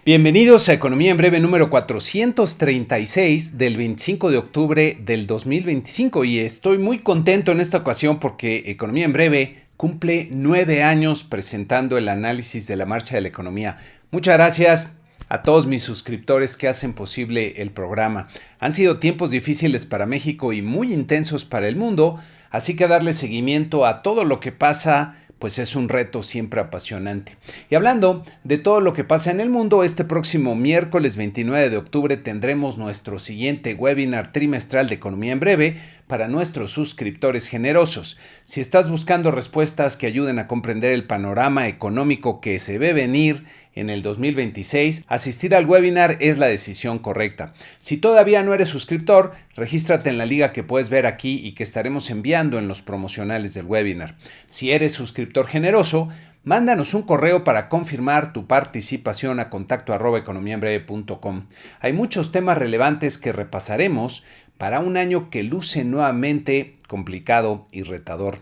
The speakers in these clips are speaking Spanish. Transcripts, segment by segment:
Bienvenidos a Economía en Breve número 436 del 25 de octubre del 2025 y estoy muy contento en esta ocasión porque Economía en Breve cumple 9 años presentando el análisis de la marcha de la economía. Muchas gracias a todos mis suscriptores que hacen posible el programa. Han sido tiempos difíciles para México y muy intensos para el mundo, así que darle seguimiento a todo lo que pasa pues es un reto siempre apasionante. Y hablando de todo lo que pasa en el mundo, este próximo miércoles 29 de octubre tendremos nuestro siguiente webinar trimestral de Economía en Breve para nuestros suscriptores generosos. Si estás buscando respuestas que ayuden a comprender el panorama económico que se ve venir en el 2026, asistir al webinar es la decisión correcta. Si todavía no eres suscriptor, regístrate en la liga que puedes ver aquí y que estaremos enviando en los promocionales del webinar. Si eres suscriptor generoso, mándanos un correo para confirmar tu participación a contacto@economiaenbreve.com. Hay muchos temas relevantes que repasaremos para un año que luce nuevamente complicado y retador.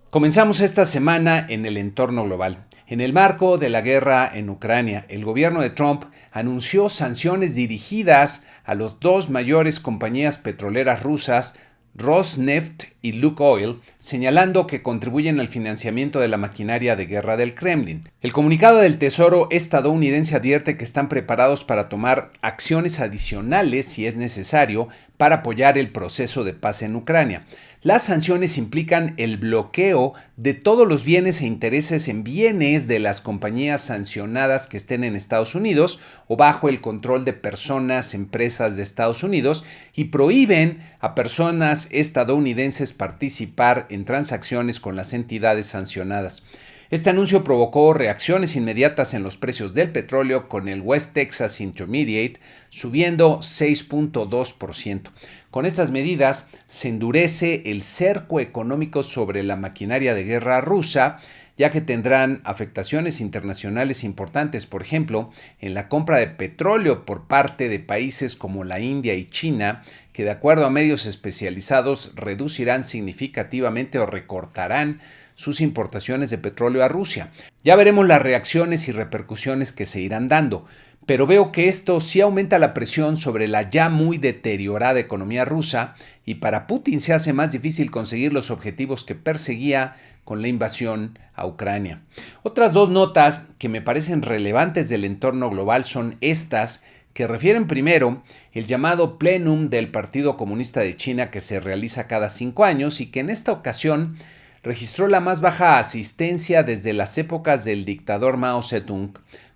Comenzamos esta semana en el entorno global. En el marco de la guerra en Ucrania, el gobierno de Trump anunció sanciones dirigidas a las dos mayores compañías petroleras rusas, Rosneft y Lukoil, señalando que contribuyen al financiamiento de la maquinaria de guerra del Kremlin. El comunicado del Tesoro estadounidense advierte que están preparados para tomar acciones adicionales si es necesario para apoyar el proceso de paz en Ucrania. Las sanciones implican el bloqueo de todos los bienes e intereses en bienes de las compañías sancionadas que estén en Estados Unidos o bajo el control de personas, empresas de Estados Unidos y prohíben a personas estadounidenses participar en transacciones con las entidades sancionadas. Este anuncio provocó reacciones inmediatas en los precios del petróleo, con el West Texas Intermediate subiendo 6.2%. Con estas medidas se endurece el cerco económico sobre la maquinaria de guerra rusa, ya que tendrán afectaciones internacionales importantes, por ejemplo, en la compra de petróleo por parte de países como la India y China, que de acuerdo a medios especializados reducirán significativamente o recortarán sus importaciones de petróleo a Rusia. Ya veremos las reacciones y repercusiones que se irán dando, pero veo que esto sí aumenta la presión sobre la ya muy deteriorada economía rusa y para Putin se hace más difícil conseguir los objetivos que perseguía con la invasión a Ucrania. Otras dos notas que me parecen relevantes del entorno global son estas, que refieren primero el llamado Plenum del Partido Comunista de China que se realiza cada 5 años y que en esta ocasión registró la más baja asistencia desde las épocas del dictador Mao Zedong,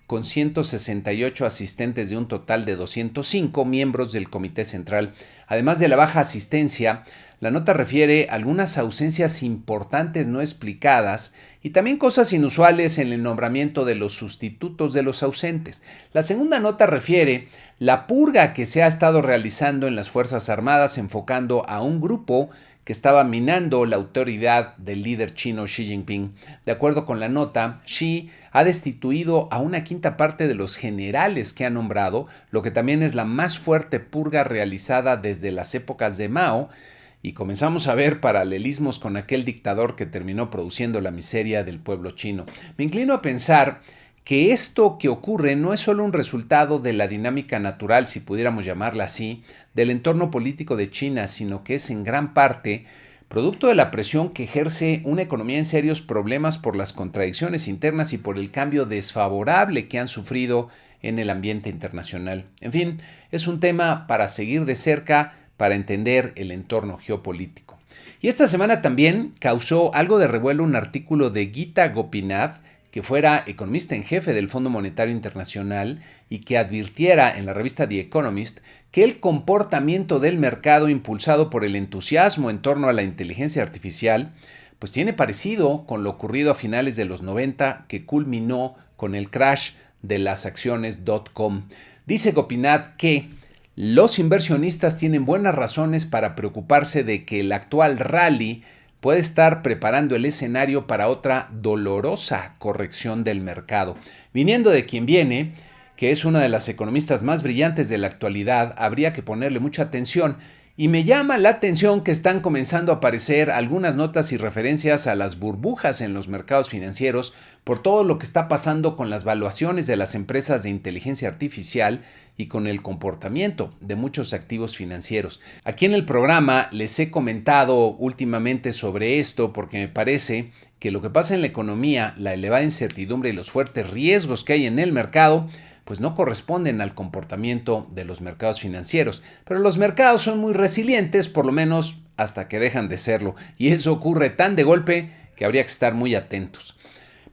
con 168 asistentes de un total de 205 miembros del Comité Central. Además de la baja asistencia, la nota refiere algunas ausencias importantes no explicadas y también cosas inusuales en el nombramiento de los sustitutos de los ausentes. La segunda nota refiere la purga que se ha estado realizando en las Fuerzas Armadas enfocando a un grupo que estaba minando la autoridad del líder chino Xi Jinping. De acuerdo con la nota, Xi ha destituido a una quinta parte de los generales que ha nombrado, lo que también es la más fuerte purga realizada desde las épocas de Mao, y comenzamos a ver paralelismos con aquel dictador que terminó produciendo la miseria del pueblo chino. Me inclino a pensar que esto que ocurre no es solo un resultado de la dinámica natural, si pudiéramos llamarla así, del entorno político de China, sino que es en gran parte producto de la presión que ejerce una economía en serios problemas por las contradicciones internas y por el cambio desfavorable que han sufrido en el ambiente internacional. En fin, es un tema para seguir de cerca para entender el entorno geopolítico. Y esta semana también causó algo de revuelo un artículo de Gita Gopinath, que fuera economista en jefe del Fondo Monetario Internacional y que advirtiera en la revista The Economist que el comportamiento del mercado impulsado por el entusiasmo en torno a la inteligencia artificial pues tiene parecido con lo ocurrido a finales de los 90 que culminó con el crash de las acciones .com. Dice Gopinath que los inversionistas tienen buenas razones para preocuparse de que el actual rally puede estar preparando el escenario para otra dolorosa corrección del mercado. Viniendo de quien viene, que es una de las economistas más brillantes de la actualidad, habría que ponerle mucha atención Y me llama la atención que están comenzando a aparecer algunas notas y referencias a las burbujas en los mercados financieros por todo lo que está pasando con las valuaciones de las empresas de inteligencia artificial y con el comportamiento de muchos activos financieros. Aquí en el programa les he comentado últimamente sobre esto porque me parece que lo que pasa en la economía, la elevada incertidumbre y los fuertes riesgos que hay en el mercado, pues no corresponden al comportamiento de los mercados financieros. Pero los mercados son muy resilientes, por lo menos hasta que dejan de serlo. Y eso ocurre tan de golpe que habría que estar muy atentos.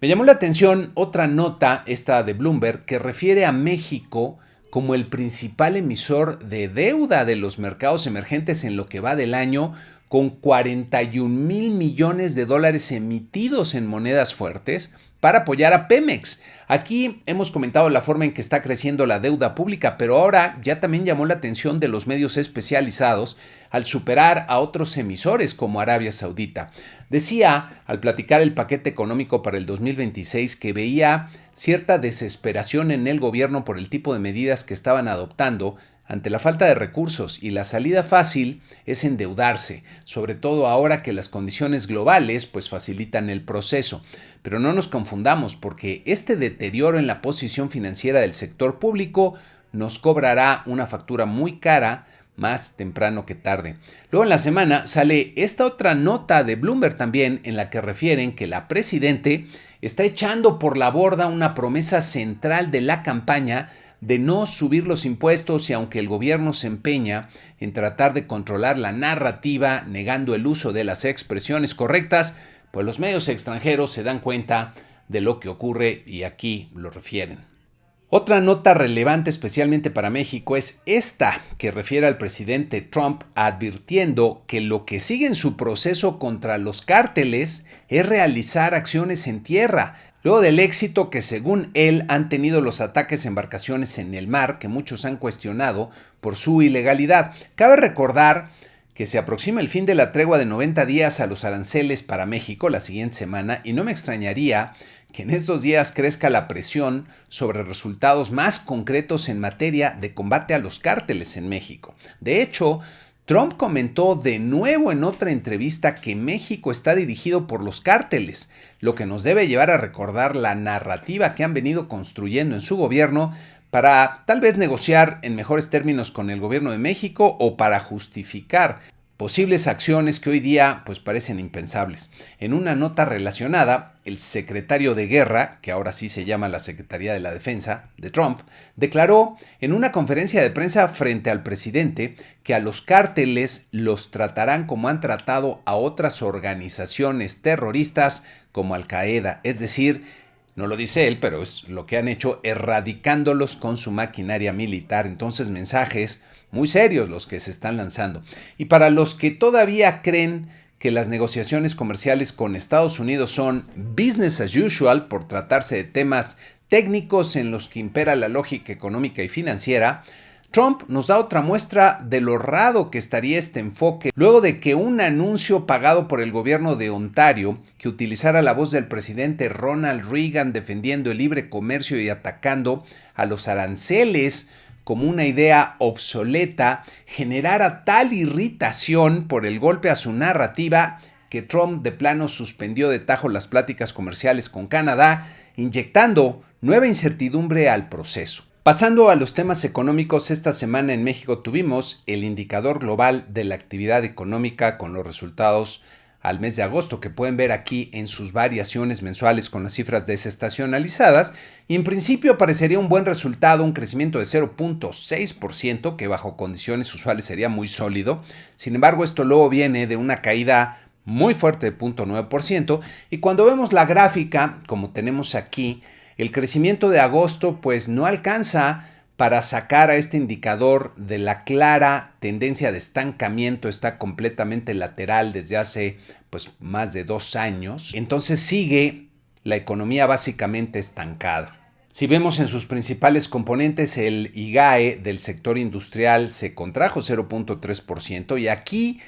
Me llamó la atención otra nota, esta de Bloomberg, que refiere a México como el principal emisor de deuda de los mercados emergentes en lo que va del año, con 41,000 millones de dólares emitidos en monedas fuertes para apoyar a Pemex. Aquí hemos comentado la forma en que está creciendo la deuda pública, pero ahora ya también llamó la atención de los medios especializados al superar a otros emisores como Arabia Saudita. Decía, al platicar el paquete económico para el 2026, que veía cierta desesperación en el gobierno por el tipo de medidas que estaban adoptando ante la falta de recursos, y la salida fácil es endeudarse, sobre todo ahora que las condiciones globales pues facilitan el proceso. Pero no nos confundamos, porque este deterioro en la posición financiera del sector público nos cobrará una factura muy cara más temprano que tarde. Luego en la semana sale esta otra nota de Bloomberg también, en la que refieren que la presidente está echando por la borda una promesa central de la campaña de no subir los impuestos, y aunque el gobierno se empeña en tratar de controlar la narrativa negando el uso de las expresiones correctas, pues los medios extranjeros se dan cuenta de lo que ocurre y aquí lo refieren. Otra nota relevante especialmente para México es esta, que refiere al presidente Trump advirtiendo que lo que sigue en su proceso contra los cárteles es realizar acciones en tierra, luego del éxito que según él han tenido los ataques a embarcaciones en el mar, que muchos han cuestionado por su ilegalidad. Cabe recordar que se aproxima el fin de la tregua de 90 días a los aranceles para México la siguiente semana, y no me extrañaría que en estos días crezca la presión sobre resultados más concretos en materia de combate a los cárteles en México. De hecho, Trump comentó de nuevo en otra entrevista que México está dirigido por los cárteles, lo que nos debe llevar a recordar la narrativa que han venido construyendo en su gobierno para tal vez negociar en mejores términos con el gobierno de México o para justificar posibles acciones que hoy día pues parecen impensables. En una nota relacionada, el secretario de Guerra, que ahora sí se llama la Secretaría de la Defensa de Trump, declaró en una conferencia de prensa frente al presidente que a los cárteles los tratarán como han tratado a otras organizaciones terroristas como Al-Qaeda, es decir, no lo dice él, pero es lo que han hecho, erradicándolos con su maquinaria militar. Entonces, mensajes muy serios los que se están lanzando. Y para los que todavía creen que las negociaciones comerciales con Estados Unidos son business as usual por tratarse de temas técnicos en los que impera la lógica económica y financiera, Trump nos da otra muestra de lo raro que estaría este enfoque luego de que un anuncio pagado por el gobierno de Ontario, que utilizara la voz del presidente Ronald Reagan defendiendo el libre comercio y atacando a los aranceles como una idea obsoleta, generara tal irritación por el golpe a su narrativa que Trump de plano suspendió de tajo las pláticas comerciales con Canadá, inyectando nueva incertidumbre al proceso. Pasando a los temas económicos, esta semana en México tuvimos el indicador global de la actividad económica con los resultados al mes de agosto, que pueden ver aquí en sus variaciones mensuales con las cifras desestacionalizadas, y en principio parecería un buen resultado, un crecimiento de 0.6%, que bajo condiciones usuales sería muy sólido. Sin embargo, esto luego viene de una caída muy fuerte de 0.9%, y cuando vemos la gráfica, como tenemos aquí, el crecimiento de agosto pues no alcanza para sacar a este indicador de la clara tendencia de estancamiento, está completamente lateral desde hace pues más de 2 años. Entonces sigue la economía básicamente estancada. Si vemos en sus principales componentes, el IGAE del sector industrial se contrajo 0.3%, y aquí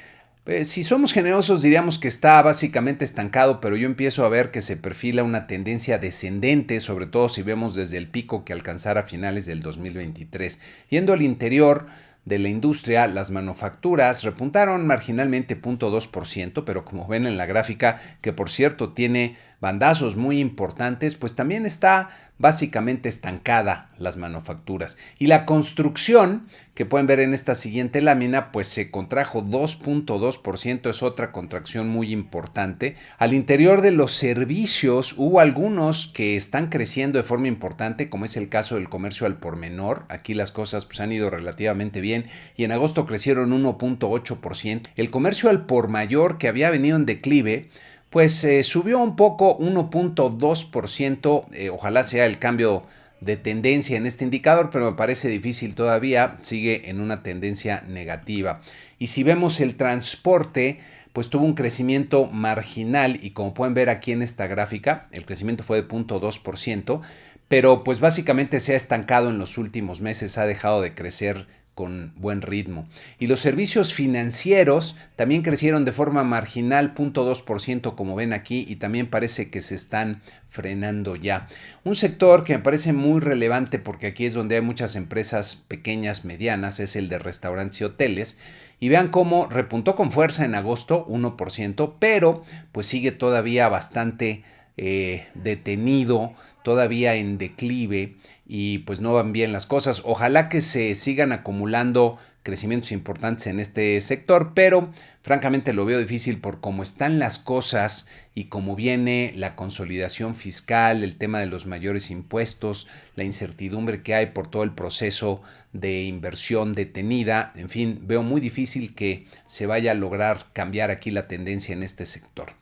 si somos generosos diríamos que está básicamente estancado, pero yo empiezo a ver que se perfila una tendencia descendente, sobre todo si vemos desde el pico que alcanzara a finales del 2023. Yendo al interior de la industria, las manufacturas repuntaron marginalmente 0.2%, pero como ven en la gráfica, que por cierto tiene bandazos muy importantes, pues también está básicamente estancada las manufacturas. Y la construcción, que pueden ver en esta siguiente lámina, pues se contrajo 2.2%, es otra contracción muy importante. Al interior de los servicios hubo algunos que están creciendo de forma importante, como es el caso del comercio al por menor. Aquí las cosas pues han ido relativamente bien y en agosto crecieron 1.8%. El comercio al por mayor, que había venido en declive, pues subió un poco, 1.2%, ojalá sea el cambio de tendencia en este indicador, pero me parece difícil todavía, sigue en una tendencia negativa. Y si vemos el transporte, pues tuvo un crecimiento marginal y como pueden ver aquí en esta gráfica, el crecimiento fue de 0.2%, pero pues básicamente se ha estancado en los últimos meses, ha dejado de crecer con buen ritmo. Y los servicios financieros también crecieron de forma marginal, 0.2% como ven aquí, y también parece que se están frenando ya. Un sector que me parece muy relevante porque aquí es donde hay muchas empresas pequeñas, medianas, es el de restaurantes y hoteles. Y vean cómo repuntó con fuerza en agosto, 1%, pero pues sigue todavía bastante detenido, todavía en declive y pues no van bien las cosas. Ojalá que se sigan acumulando crecimientos importantes en este sector, pero francamente lo veo difícil por cómo están las cosas y cómo viene la consolidación fiscal, el tema de los mayores impuestos, la incertidumbre que hay por todo el proceso de inversión detenida. En fin, veo muy difícil que se vaya a lograr cambiar aquí la tendencia en este sector.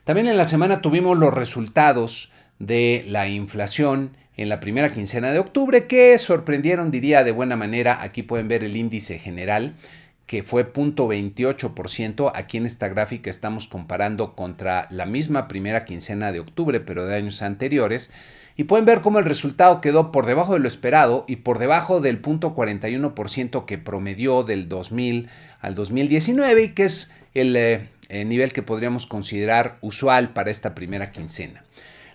También en la semana tuvimos los resultados de la inflación en la primera quincena de octubre que sorprendieron, diría, de buena manera. Aquí pueden ver el índice general que fue 0.28%. Aquí en esta gráfica estamos comparando contra la misma primera quincena de octubre, pero de años anteriores. Y pueden ver cómo el resultado quedó por debajo de lo esperado y por debajo del 0.41% que promedió del 2000 al 2019 y que es el nivel que podríamos considerar usual para esta primera quincena.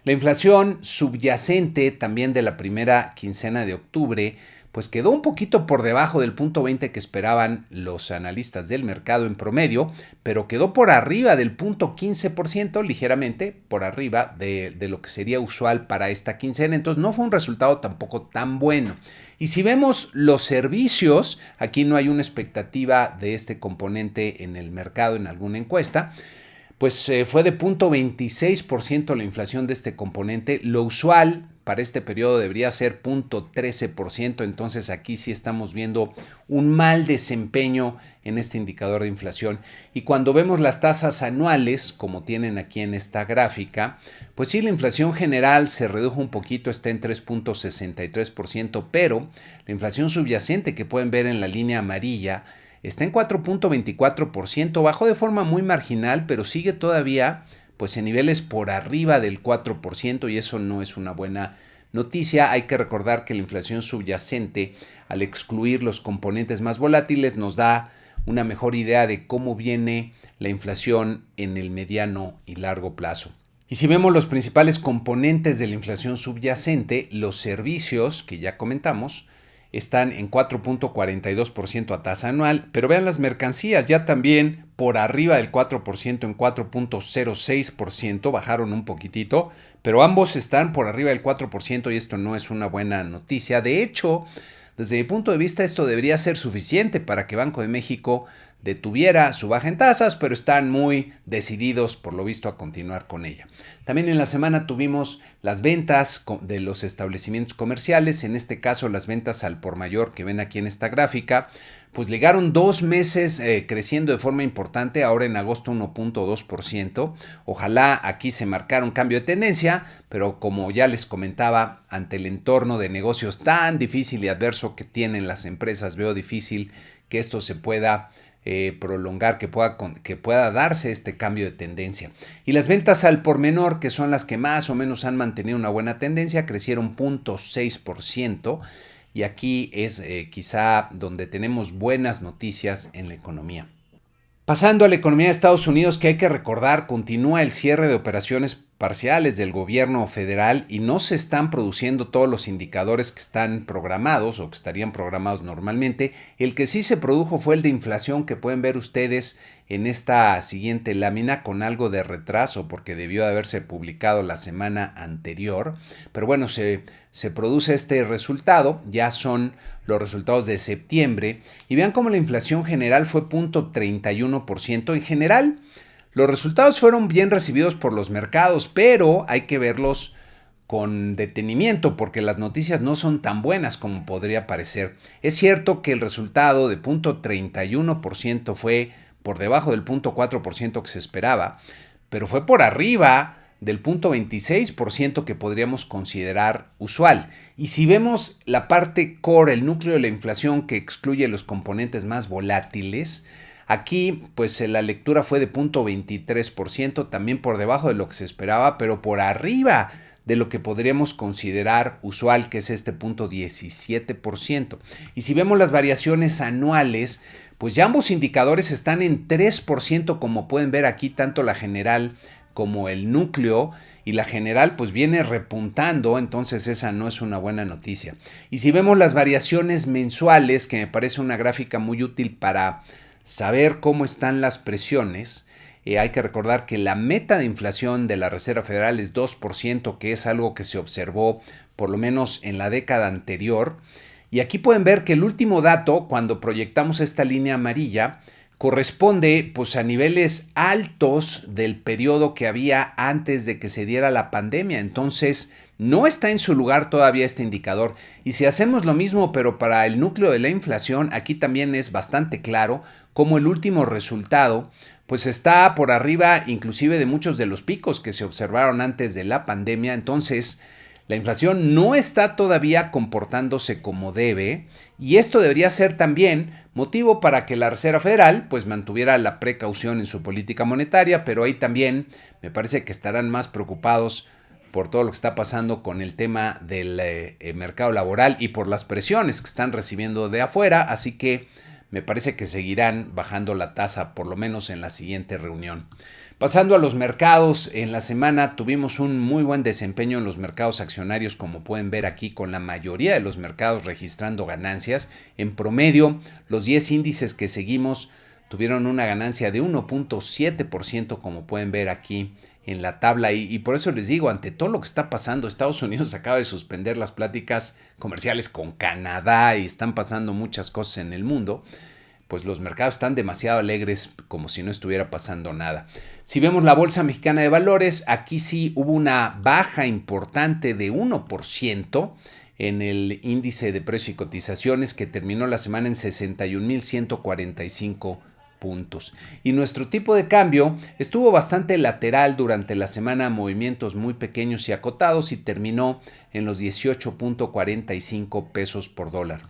La inflación subyacente también de la primera quincena de octubre pues quedó un poquito por debajo del 0.20 que esperaban los analistas del mercado en promedio, pero quedó por arriba del 0.15%, ligeramente por arriba de lo que sería usual para esta quincena, entonces no fue un resultado tampoco tan bueno. Y si vemos los servicios, aquí no hay una expectativa de este componente en el mercado en alguna encuesta, pues fue de 0.26% la inflación de este componente. Lo usual para este periodo debería ser 0.13%, entonces aquí sí estamos viendo un mal desempeño en este indicador de inflación. Y cuando vemos las tasas anuales, como tienen aquí en esta gráfica, pues sí, la inflación general se redujo un poquito, está en 3.63%, pero la inflación subyacente que pueden ver en la línea amarilla está en 4.24%, bajó de forma muy marginal, pero sigue todavía pues en niveles por arriba del 4% y eso no es una buena noticia. Hay que recordar que la inflación subyacente, al excluir los componentes más volátiles, nos da una mejor idea de cómo viene la inflación en el mediano y largo plazo. Y si vemos los principales componentes de la inflación subyacente, los servicios que ya comentamos, están en 4.42% a tasa anual, pero vean las mercancías ya también por arriba del 4%, en 4.06%, bajaron un poquitito, pero ambos están por arriba del 4% y esto no es una buena noticia. De hecho, desde mi punto de vista esto debería ser suficiente para que Banco de México detuviera su baja en tasas, pero están muy decididos por lo visto a continuar con ella. También en la semana tuvimos las ventas de los establecimientos comerciales, en este caso las ventas al por mayor que ven aquí en esta gráfica, pues llegaron 2 meses creciendo de forma importante, ahora en agosto 1.2%. Ojalá aquí se marcara un cambio de tendencia, pero como ya les comentaba, ante el entorno de negocios tan difícil y adverso que tienen las empresas, veo difícil que esto se pueda prolongar, que pueda darse este cambio de tendencia. Y las ventas al por menor, que son las que más o menos han mantenido una buena tendencia, crecieron 0.6%. Y aquí es quizá donde tenemos buenas noticias en la economía. Pasando a la economía de Estados Unidos, que hay que recordar, continúa el cierre de operaciones parciales del gobierno federal y no se están produciendo todos los indicadores que están programados o que estarían programados normalmente. El que sí se produjo fue el de inflación, que pueden ver ustedes en esta siguiente lámina con algo de retraso porque debió de haberse publicado la semana anterior. Pero bueno, se produce este resultado, ya son los resultados de septiembre y vean cómo la inflación general fue 0.31%. En general, los resultados fueron bien recibidos por los mercados, pero hay que verlos con detenimiento porque las noticias no son tan buenas como podría parecer. Es cierto que el resultado de 0.31% fue por debajo del 0.4% que se esperaba, pero fue por arriba del 0.26% que podríamos considerar usual. Y si vemos la parte core, el núcleo de la inflación que excluye los componentes más volátiles, aquí pues la lectura fue de 0.23%, también por debajo de lo que se esperaba, pero por arriba de lo que podríamos considerar usual, que es este 0.17%. Y si vemos las variaciones anuales, pues ya ambos indicadores están en 3%, como pueden ver aquí, tanto la general como el núcleo, y la general pues viene repuntando, entonces esa no es una buena noticia. Y si vemos las variaciones mensuales, que me parece una gráfica muy útil para saber cómo están las presiones, hay que recordar que la meta de inflación de la Reserva Federal es 2%, que es algo que se observó por lo menos en la década anterior. Y aquí pueden ver que el último dato, cuando proyectamos esta línea amarilla, corresponde pues a niveles altos del periodo que había antes de que se diera la pandemia. Entonces no está en su lugar todavía este indicador. Y si hacemos lo mismo pero para el núcleo de la inflación, aquí también es bastante claro cómo el último resultado pues está por arriba inclusive de muchos de los picos que se observaron antes de la pandemia. Entonces la inflación no está todavía comportándose como debe y esto debería ser también motivo para que la Reserva Federal pues mantuviera la precaución en su política monetaria, pero ahí también me parece que estarán más preocupados por todo lo que está pasando con el tema del mercado laboral y por las presiones que están recibiendo de afuera, así que me parece que seguirán bajando la tasa por lo menos en la siguiente reunión. Pasando a los mercados, en la semana tuvimos un muy buen desempeño en los mercados accionarios, como pueden ver aquí, con la mayoría de los mercados registrando ganancias. En promedio, los 10 índices que seguimos tuvieron una ganancia de 1.7%, como pueden ver aquí en la tabla. Y por eso les digo, ante todo lo que está pasando, Estados Unidos acaba de suspender las pláticas comerciales con Canadá y están pasando muchas cosas en el mundo. Pues los mercados están demasiado alegres como si no estuviera pasando nada. Si vemos la Bolsa Mexicana de Valores, aquí sí hubo una baja importante de 1% en el índice de precios y cotizaciones que terminó la semana en 61.145 puntos. Y nuestro tipo de cambio estuvo bastante lateral durante la semana, movimientos muy pequeños y acotados y terminó en los 18.45 pesos por dólar.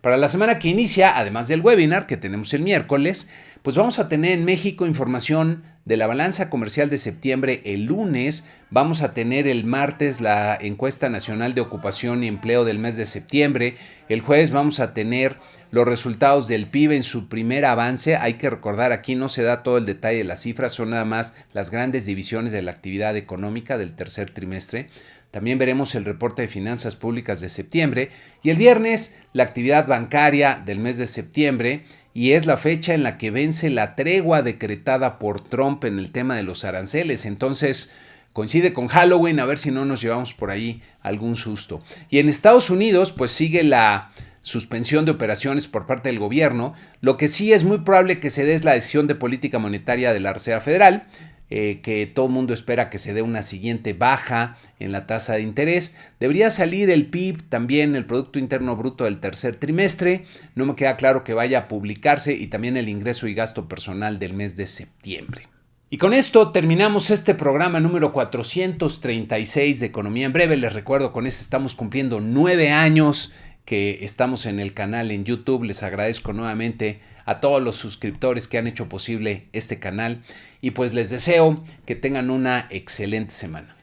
Para la semana que inicia, además del webinar que tenemos el miércoles, pues vamos a tener en México información de la balanza comercial de septiembre el lunes. Vamos a tener el martes la encuesta nacional de ocupación y empleo del mes de septiembre. El jueves vamos a tener los resultados del PIB en su primer avance. Hay que recordar, aquí no se da todo el detalle de las cifras, son nada más las grandes divisiones de la actividad económica del tercer trimestre. También veremos el reporte de finanzas públicas de septiembre y el viernes la actividad bancaria del mes de septiembre, y es la fecha en la que vence la tregua decretada por Trump en el tema de los aranceles. Entonces coincide con Halloween, a ver si no nos llevamos por ahí algún susto. Y en Estados Unidos pues sigue la suspensión de operaciones por parte del gobierno. Lo que sí es muy probable que se dé es la decisión de política monetaria de la Reserva Federal, que todo el mundo espera que se dé una siguiente baja en la tasa de interés. Debería salir el PIB, también el Producto Interno Bruto del tercer trimestre. No me queda claro que vaya a publicarse, y también el ingreso y gasto personal del mes de septiembre. Y con esto terminamos este programa número 436 de Economía en Breve. Les recuerdo, con este estamos cumpliendo 9 años que estamos en el canal en YouTube. Les agradezco nuevamente a todos los suscriptores que han hecho posible este canal y pues les deseo que tengan una excelente semana.